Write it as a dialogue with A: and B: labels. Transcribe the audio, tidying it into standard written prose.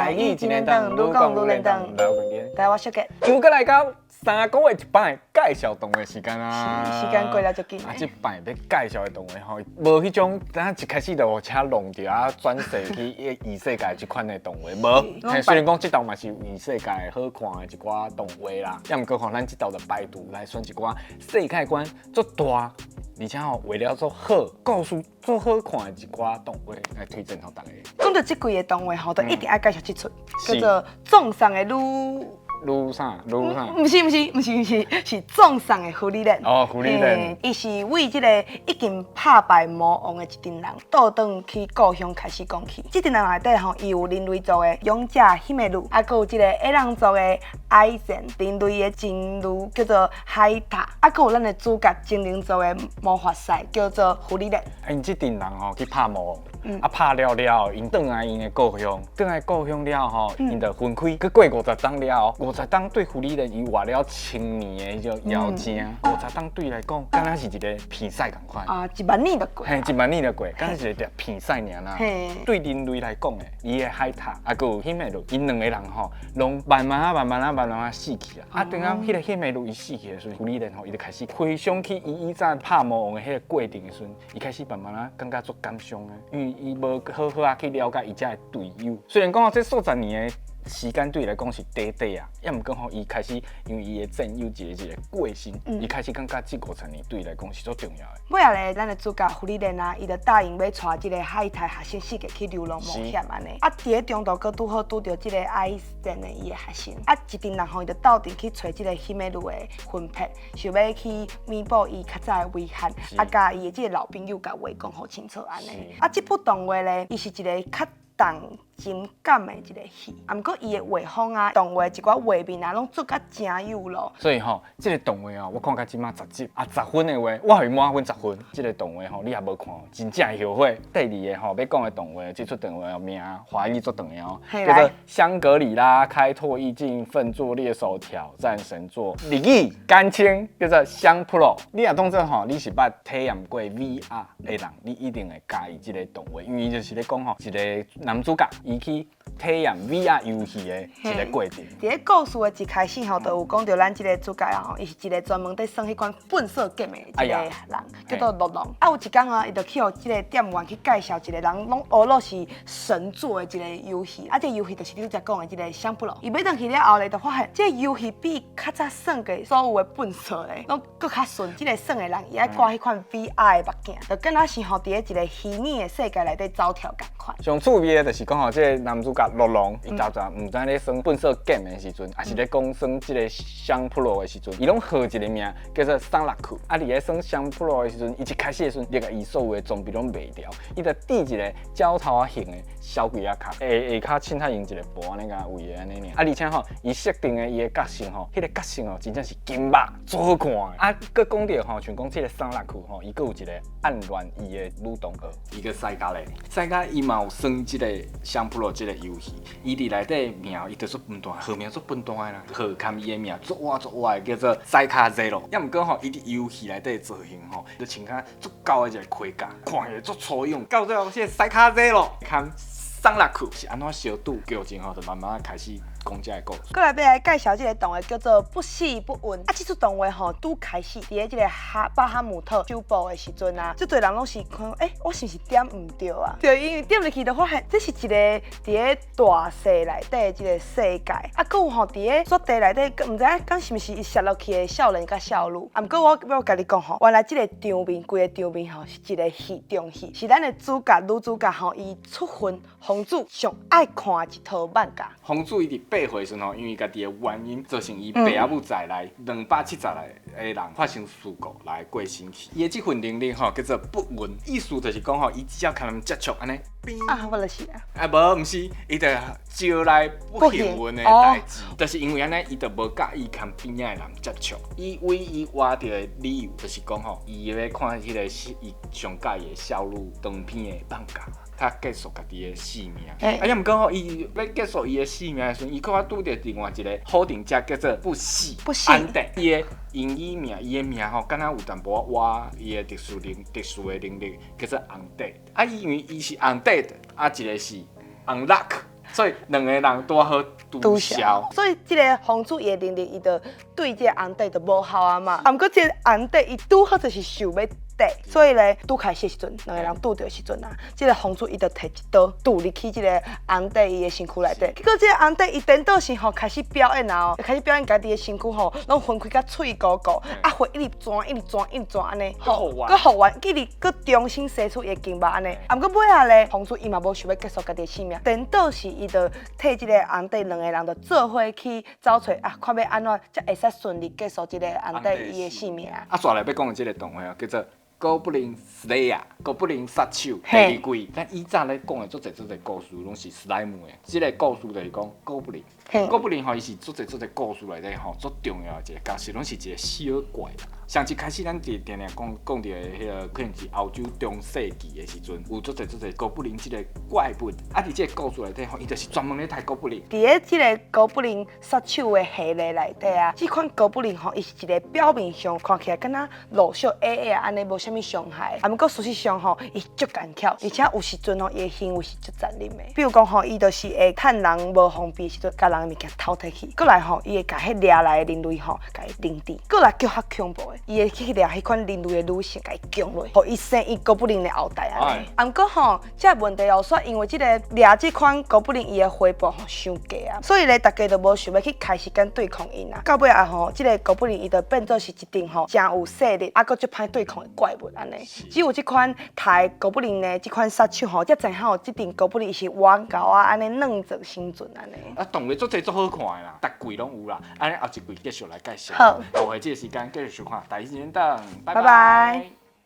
A: 台语一年长，愈讲愈连长。
B: 来，我讲
A: 来，我小杰。
B: 又过来到3个月一摆介绍动画时间啊！
A: 时间过了足紧。
B: 这摆要介绍的动画吼，无迄种，咱一开始就有车弄着啊，转世去异世界这款的动画，无。虽然讲这道嘛是异世界好看的一寡动画啦，也毋过吼，咱这道就百度来选一寡世界观足大。而且吼，为了做好故事、做好看的一寡动画来推荐给大家。
A: 讲到这几个动画吼，都一定要介绍这出，叫做《撞上的
B: 愈啥？
A: 不是，是撞上的狐狸人。
B: 哦，狐狸人。
A: 伊是为这个已经打败魔王的一群人，倒转去故乡开始讲起。这群人内底吼，伊有人类族的勇者希美鲁，还佫有这个矮人族的艾森，人类的精灵叫做海塔，还佫有咱的主角精灵族的魔法师叫做狐狸人。
B: 因这群人吼去拍魔王，拍了，因转来因的故乡，了吼，因就分开，佮过50天了50天对狐狸人伊活了1000年的迄种妖精，50天对来讲，敢若是一个片赛共款。
A: 啊，1万年就过。
B: 嘿，1万年就过，敢若是一个片赛尔啦。对人类来讲诶，伊的海獭，啊，佮有希美鲁，因2个人吼，拢慢慢死去啊。等到迄个希美鲁伊死去的时候，狐狸人吼，伊就开始回想起伊以前拍魔王的迄个过程的时阵，伊开始慢慢感觉足感伤诶，因为伊无好啊去了解伊遮的队友。虽然讲这数十年的时间对伊来讲是短啊，也毋过吼，伊开始因为伊的战友一个过身，伊开始感觉这50年对伊来讲是足重要的。
A: 尾仔咧，咱的主角狐狸人啊，伊就答应要带这个海獭学生世界去流浪冒险安尼。啊，伫咧中途佫拄好拄着这个艾森的伊的学生，啊，一群人吼伊就斗阵去找这个希美鲁的魂魄，想要去弥补伊较早的遗憾，啊，甲伊的这个老朋友甲话讲好清楚安尼。啊，这部动画咧，伊是一个较动情感的一个戏，啊，毋过伊的画风啊、动画一寡画面啊，拢做甲真有咯。
B: 所以吼，这个动画哦，我看到即马10集啊，10分的话，我互伊满分10分。这个动画吼，你也无看，真正会后悔。第2个吼，要讲的动画，这出动画的名华语足长的哦，叫做《香格里拉开拓意境奋作猎手挑战神作》，日语简称叫做《香 Pro》。你也当做吼，你是捌体验过 VR 的人，你一定会介意这个动画，因为就是咧讲吼，一个男主角伊去体验 VR 游戏的一个过程。
A: 伫咧故事的一开始吼，就有讲到咱这个主角啊吼，伊是一个专门在耍迄款粪色 game 的一个人，叫做洛龙。啊，有一天啊，伊就去互这个店员去介绍一个人，拢学了是神作的一个游戏。啊，这个游戏就是你才讲的这个香布罗。伊买转去了后咧，就发现这个游戏比较早耍过所有的粪色咧，拢搁较顺。这个耍的人伊爱挂迄款 VR 的目镜，就敢若是吼伫咧一个虚拟的世界内底走跳共款。
B: 上趣味的就是讲吼，这个男主角洛龙，伊早早唔知咧耍粪色 game 的时阵，也是咧讲耍这个香 Pro 的时阵，伊拢号一个名叫做桑拉库。啊，伫咧耍香 Pro 的时阵，伊一开始的时阵，你甲伊所有的装备拢卖掉，伊就递一个胶头啊型的小鬼仔卡，下骹凊彩用一个布安尼甲围的安尼尔。啊，而且吼，伊设定的伊的角色吼，迄个角色哦，真正是金目，足好看的。啊，佮讲到吼，像讲这个桑拉库吼，伊佮有一个暗恋伊的女同学，伊个西加咧，西加伊嘛有耍这个香 Pro 这个游戏，伊伫内底名，伊就做笨蛋，号名做笨蛋的啦，号含伊的名做活的，叫做西卡 Zero。也毋过吼，伊伫游戏内底造型吼，就穿甲足高的一个盔甲，看起来足粗勇。到最后，这个西卡 Zero 含桑拉库是安怎小度剧情吼，就慢慢开始讲这个故事。
A: 过来要来介绍这个动画叫做《不喜不温》。啊，这出动画吼，拄开始伫咧这个巴哈姆特首部的时阵啊，足多人拢是看，我是不是点唔对啊？就因为点入去就发现，这是一个伫咧大世内底的这个世界。啊，佮有吼伫咧雪地内底，唔知影讲是不是摔落去的少年甲少女。啊，毋过我要甲你讲吼，原来这个场面，规个场面吼是一个戏中戏，是咱的主角女主角吼，伊出巡皇主上爱看一套漫画。
B: 皇主伊伫8岁时吼，因为家己的原因，造成伊爸阿母在内270个人发生事故来过身去。伊的这份能力吼叫做不稳，意思就是讲吼，伊只要看他们接触安尼。
A: 啊，我就是啊。
B: 啊，无，毋是，伊就招来不幸运的代志，就是因为安尼，伊就无介意跟边仔的人接触。伊为伊挖到的理由，就是讲吼，伊要看迄个伊上介意的少女长片的放假。他结束家己的性命，啊，也毋过吼，伊要结束伊的性命的时阵，伊搁拄着另外一个好定者叫做不死安德，伊的英语名，伊的名吼，敢若有淡薄挖伊的特殊的能力叫做 undead。啊，因为伊是 undead，啊，一个是 unlock。所以两个人多好毒枭。
A: 所以这个红主伊的能力，伊就对这个红弟就无效啊嘛。啊，不过这个红弟伊拄好就是想要所以咧，拄开始的时阵，两个人拄着的时阵啊，这个红主伊就摕一刀堵入去这个红弟伊的身躯内底。结果这个红弟伊颠倒时吼开始表演啊，开始表演家己的身躯吼，拢分开甲脆糊糊，啊血一直钻，一直钻，一直钻安尼，佮好玩，记哩佮重新生出伊的经脉安尼。啊，不过尾下咧，红主伊嘛无想要结束家己的性命，颠倒时伊就替这个红弟两个人就做伙去找找啊，看要安怎才会使顺利结束这个红弟伊的性命。
B: 啊，接来要讲的这个动画哦，叫做《哥布林 Slayer》，哥布林杀手第二季。咱以前咧讲的足侪故事，拢是史莱姆的。这个故事就是讲哥布林。哥布林吼，伊是足侪故事内底吼，足重要的一个角色，拢是一个小怪。上一开始咱定定讲到的迄个，可能是欧洲中世纪的时阵，有足侪哥布林这个怪物。啊，伫这个故事内底吼，伊就是专门咧杀哥布林。
A: 伫咧这个哥布林杀手的系列内底啊，这款哥布林吼，伊是一个表面上看起来敢若弱小矮矮安尼，无啥物伤害。啊，毋过事实上吼，伊足干巧，而且有时阵吼，伊的行为是足残忍的。比如讲吼，伊就是会趁人无方便时阵，甲人物件偷摕去。过来吼，伊会甲迄掠来的人类吼，甲伊扔掉。过来叫较恐怖的，伊会去掠迄款人类的女性，甲伊强落，互伊生伊哥布林的后代安尼。啊，毋过吼，这个问题哦，煞因为这个掠这款哥布林伊的回报吼伤低啊，所以咧大家都无想要去开始跟对抗因啊。到尾啊吼，这个哥布林伊就变做是一顶吼真有势力，啊，佮足歹对抗的怪物安尼。只有这款台哥布林的这款杀手吼，才知影吼，这顶哥布林是弯高啊，安尼软质生存安尼。
B: 啊，动画足侪足好看的啦，逐季拢有啦。安尼后一季继续来介绍。
A: 好，
B: 后下这个时间继续收看《大医院等》，拜
A: 拜拜。